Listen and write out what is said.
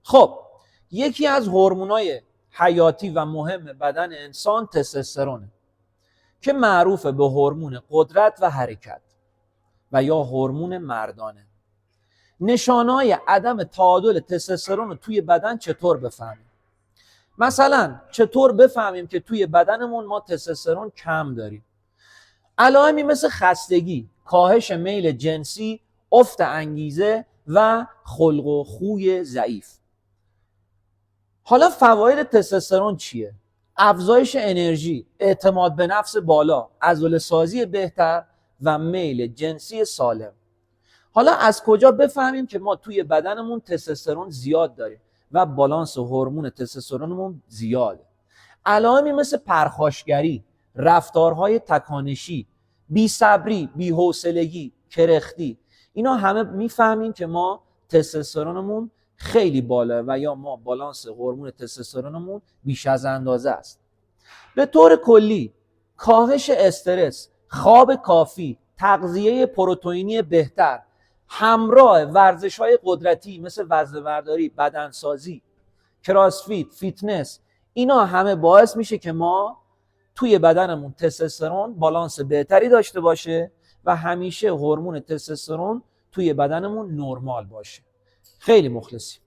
خب یکی از هورمونای حیاتی و مهم بدن انسان تستوسترونه که معروف به هورمون قدرت و حرکت و یا هورمون مردانه. نشانه‌های عدم تعادل تستوسترون رو توی بدن چطور بفهمیم؟ مثلا چطور بفهمیم که توی بدنمون ما تستوسترون کم داریم؟ علائمی مثل خستگی، کاهش میل جنسی، افت انگیزه و خلق و خوی ضعیف. حالا فواید تستوسترون چیه؟ افزایش انرژی، اعتماد به نفس بالا، عضله‌سازی بهتر و میل جنسی سالم. حالا از کجا بفهمیم که ما توی بدنمون تستوسترون زیاد داریم و بالانس هورمون تستوسترونمون زیاده؟ علائمی مثل پرخاشگری، رفتارهای تکانشی، بی‌صبری، بی‌حوصلگی، کرختی، اینا همه میفهمیم که ما تستوسترونمون خیلی بالا و یا ما بالانس هورمون تستوسترونمون بیش از اندازه است. به طور کلی کاهش استرس، خواب کافی، تغذیه پروتئینی بهتر همراه ورزش‌های قدرتی مثل وزنه‌برداری، بدنسازی، کراسفیت، فیتنس، اینا همه باعث میشه که ما توی بدنمون تستوسترون بالانس بهتری داشته باشه و همیشه هورمون تستوسترون توی بدنمون نرمال باشه. خیلی مخلصیم.